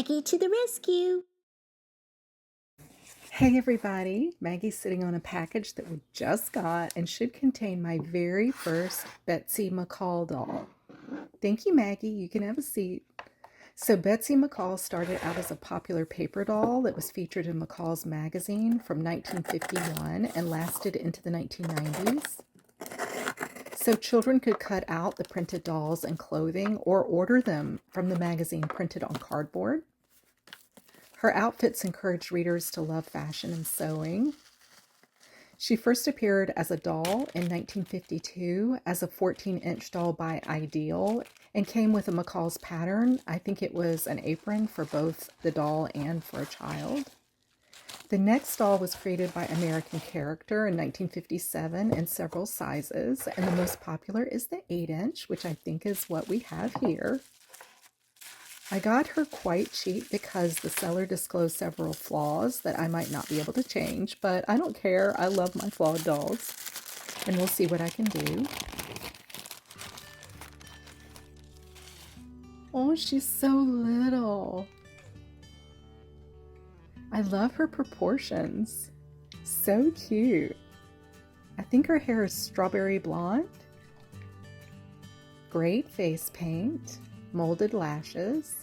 Maggie to the rescue! Hey everybody, Maggie's sitting on a package that we just got and should contain my very first Betsy McCall doll. Thank you, Maggie. You can have a seat. So Betsy McCall started out as a popular paper doll that was featured in McCall's magazine from 1951 and lasted into the 1990s. So children could cut out the printed dolls and clothing or order them from the magazine printed on cardboard. Her outfits encouraged readers to love fashion and sewing. She first appeared as a doll in 1952 as a 14-inch doll by Ideal and came with a McCall's pattern. I think it was an apron for both the doll and for a child. The next doll was created by American Character in 1957 in several sizes, and the most popular is the 8-inch, which I think is what we have here. I got her quite cheap because the seller disclosed several flaws that I might not be able to change, but I don't care. I love my flawed dolls, and we'll see what I can do. Oh, she's so little. I love her proportions. So cute. I think her hair is strawberry blonde. Great face paint. Molded lashes.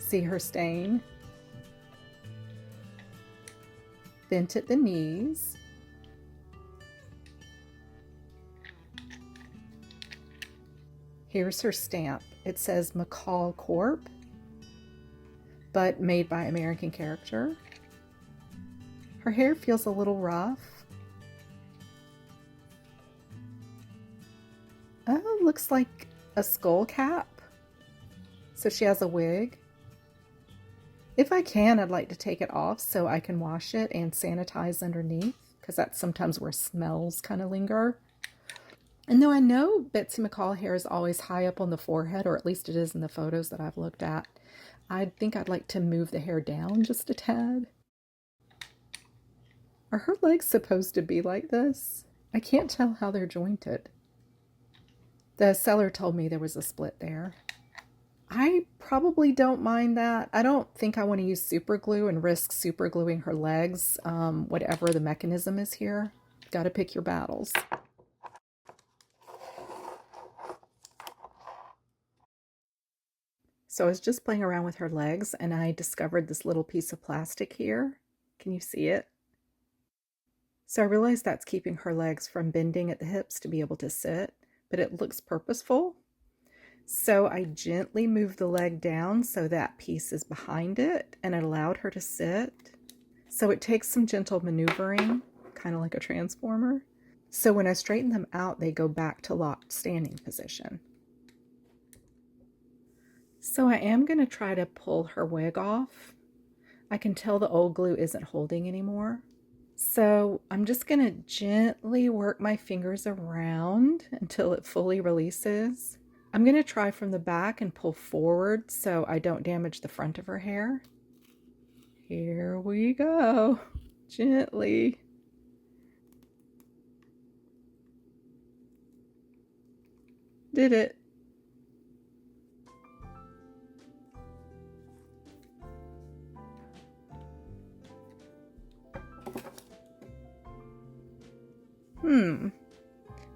See her stain? Bent at the knees. Here's her stamp. It says McCall Corp, but made by American Character. Her hair feels a little rough. Oh, looks like a skull cap. So she has a wig. If I can, I'd like to take it off so I can wash it and sanitize underneath, because that's sometimes where smells kind of linger. And though I know Betsy McCall hair is always high up on the forehead, or at least it is in the photos that I've looked at, I think I'd like to move the hair down just a tad. Are her legs supposed to be like this? I can't tell how they're jointed. The seller told me there was a split there. I probably don't mind that. I don't think I want to use super glue and risk super gluing her legs, whatever the mechanism is here. Got to pick your battles. So I was just playing around with her legs and I discovered this little piece of plastic here. Can you see it? So I realized that's keeping her legs from bending at the hips to be able to sit, but it looks purposeful. So I gently moved the leg down so that piece is behind it, and it allowed her to sit. So it takes some gentle maneuvering, kind of like a transformer. So when I straighten them out, they go back to locked standing position. So I am going to try to pull her wig off. I can tell the old glue isn't holding anymore. So I'm just going to gently work my fingers around until it fully releases. I'm going to try from the back and pull forward so I don't damage the front of her hair. Here we go. Gently. Did it.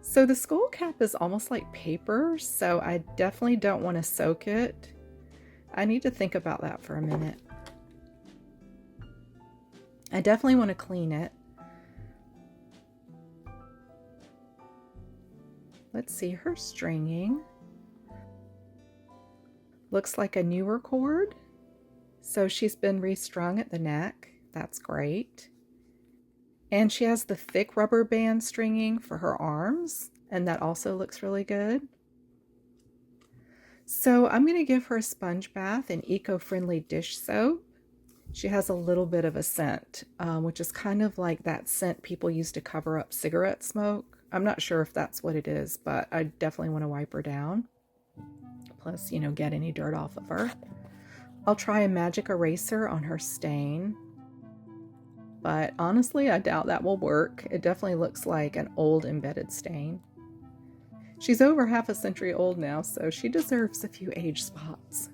So the skull cap is almost like paper, so I definitely don't want to soak it. I need to think about that for a minute. I definitely want to clean it. Let's see her stringing. Looks like a newer cord. So she's been restrung at the neck. That's great. And she has the thick rubber band stringing for her arms, and that also looks really good. So I'm going to give her a sponge bath in eco-friendly dish soap. She has a little bit of a scent, which is kind of like that scent people use to cover up cigarette smoke. I'm not sure if that's what it is, but I definitely want to wipe her down. Plus, get any dirt off of her. I'll try a magic eraser on her stain. But honestly, I doubt that will work. It definitely looks like an old embedded stain. She's over half a century old now, so she deserves a few age spots.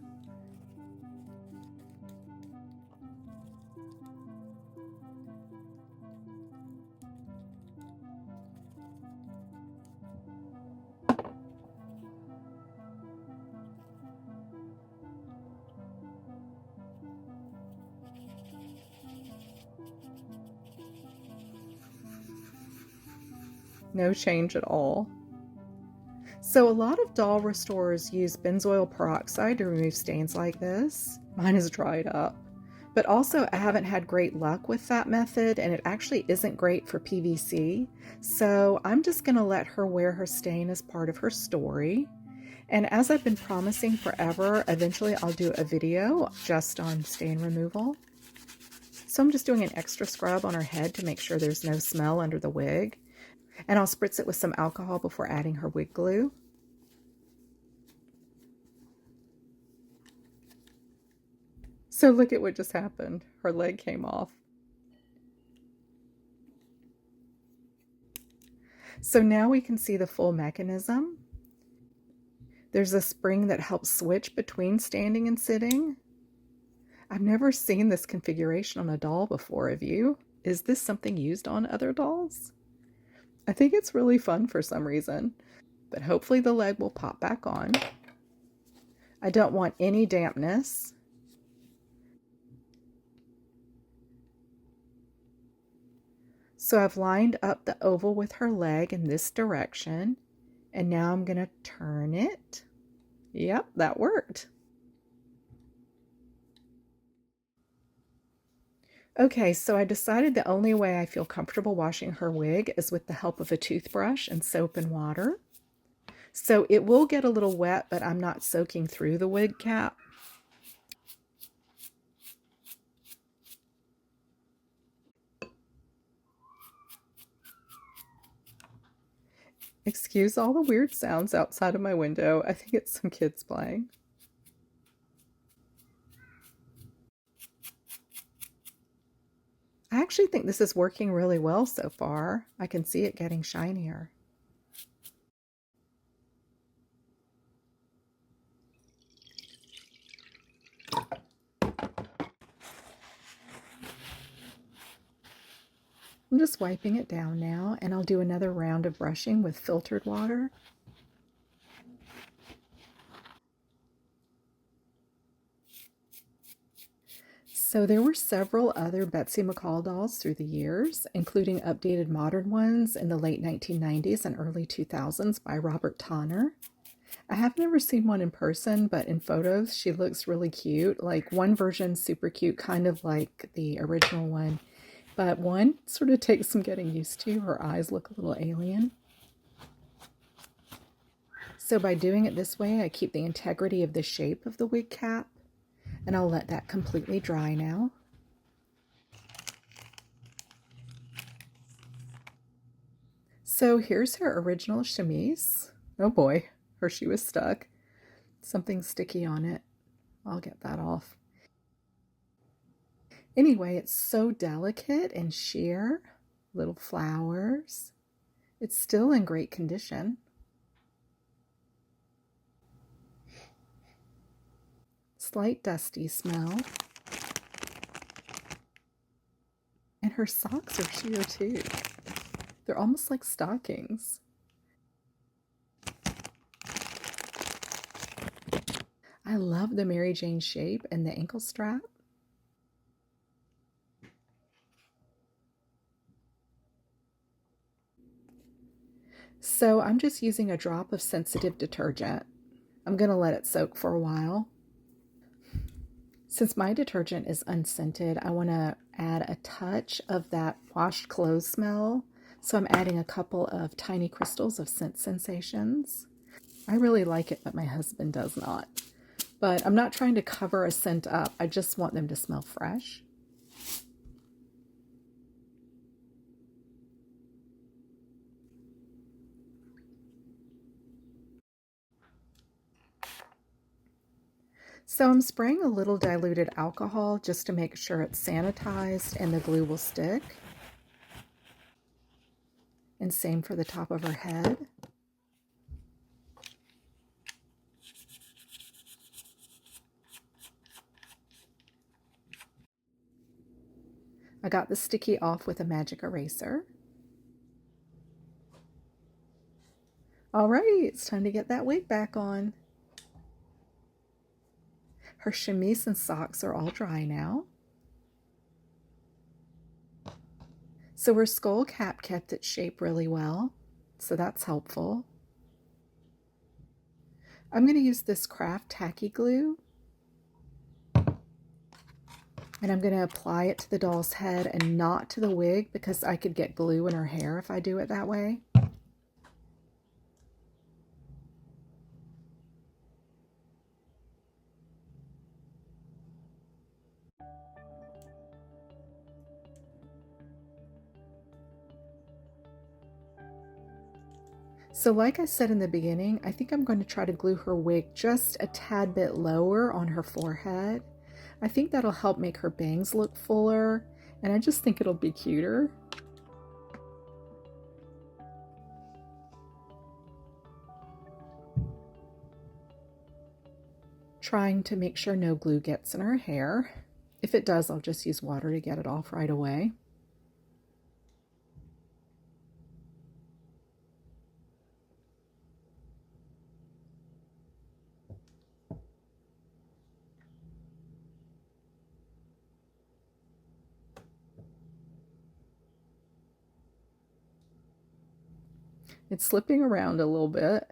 No change at all. So a lot of doll restorers use benzoyl peroxide to remove stains like this. Mine is dried up. But also I haven't had great luck with that method, and it actually isn't great for PVC. So I'm just going to let her wear her stain as part of her story. And as I've been promising forever, eventually I'll do a video just on stain removal. So I'm just doing an extra scrub on her head to make sure there's no smell under the wig. And I'll spritz it with some alcohol before adding her wig glue. So look at what just happened. Her leg came off. So now we can see the full mechanism. There's a spring that helps switch between standing and sitting. I've never seen this configuration on a doll before, have you? Is this something used on other dolls? I think it's really fun for some reason, but hopefully the leg will pop back on. I don't want any dampness. So I've lined up the oval with her leg in this direction, and now I'm going to turn it. Yep, that worked. Okay, so I decided the only way I feel comfortable washing her wig is with the help of a toothbrush and soap and water. So it will get a little wet, but I'm not soaking through the wig cap. Excuse all the weird sounds outside of my window. I think it's some kids playing. I actually think this is working really well so far. I can see it getting shinier. I'm just wiping it down now, and I'll do another round of brushing with filtered water. So there were several other Betsy McCall dolls through the years, including updated modern ones in the late 1990s and early 2000s by Robert Tonner. I have never seen one in person, but in photos she looks really cute. Like one version's super cute, kind of like the original one, but one sort of takes some getting used to. Her eyes look a little alien. So by doing it this way, I keep the integrity of the shape of the wig cap, and I'll let that completely dry now. So here's her original chemise. Oh boy, her shoe is stuck. Something sticky on it. I'll get that off. Anyway, it's so delicate and sheer. Little flowers. It's still in great condition. Slight dusty smell. And her socks are sheer too. They're almost like stockings. I love the Mary Jane shape and the ankle strap. So I'm just using a drop of sensitive detergent. I'm going to let it soak for a while. Since my detergent is unscented, I want to add a touch of that washed clothes smell. So I'm adding a couple of tiny crystals of scent sensations. I really like it, but my husband does not. But I'm not trying to cover a scent up. I just want them to smell fresh. So I'm spraying a little diluted alcohol just to make sure it's sanitized and the glue will stick. And same for the top of her head. I got the sticky off with a magic eraser. All right, it's time to get that wig back on. Her chemise and socks are all dry now. So her skull cap kept its shape really well, so that's helpful. I'm going to use this craft tacky glue, and I'm going to apply it to the doll's head and not to the wig because I could get glue in her hair if I do it that way. So like I said in the beginning, I think I'm going to try to glue her wig just a tad bit lower on her forehead. I think that'll help make her bangs look fuller, and I just think it'll be cuter. Trying to make sure no glue gets in her hair. If it does, I'll just use water to get it off right away. It's slipping around a little bit,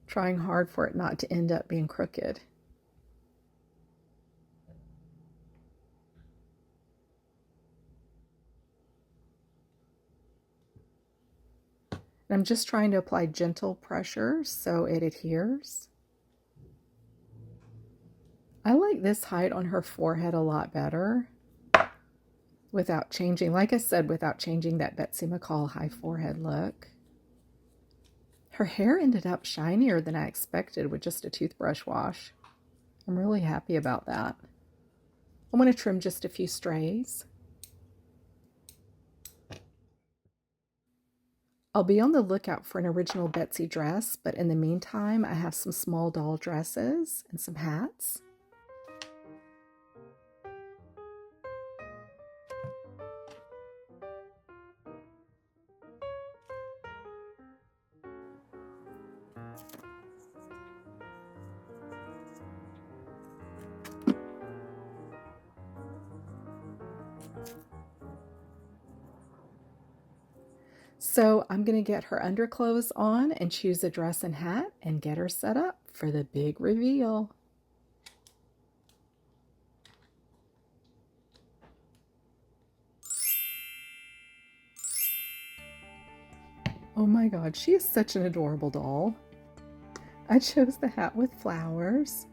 trying hard for it not to end up being crooked. And I'm just trying to apply gentle pressure so it adheres. I like this height on her forehead a lot better without changing, like I said, without changing that Betsy McCall high forehead look. Her hair ended up shinier than I expected with just a toothbrush wash. I'm really happy about that. I'm going to trim just a few strays. I'll be on the lookout for an original Betsy dress, but in the meantime, I have some small doll dresses and some hats. So I'm going to get her underclothes on and choose a dress and hat and get her set up for the big reveal. Oh my God, she is such an adorable doll. I chose the hat with flowers.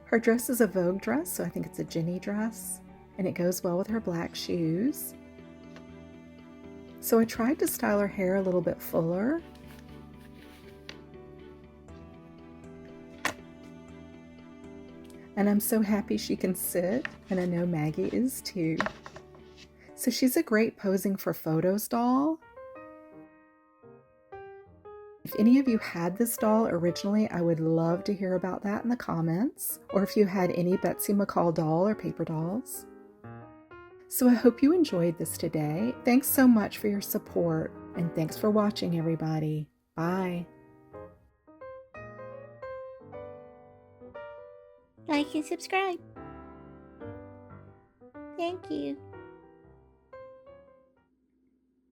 Her dress is a Vogue dress, so I think it's a Jenny dress, and it goes well with her black shoes. So I tried to style her hair a little bit fuller. And I'm so happy she can sit, and I know Maggie is too. So she's a great posing for photos doll. If any of you had this doll originally, I would love to hear about that in the comments, or if you had any Betsy McCall doll or paper dolls. So I hope you enjoyed this today. Thanks so much for your support, and thanks for watching, everybody. Bye. Like and subscribe. Thank you.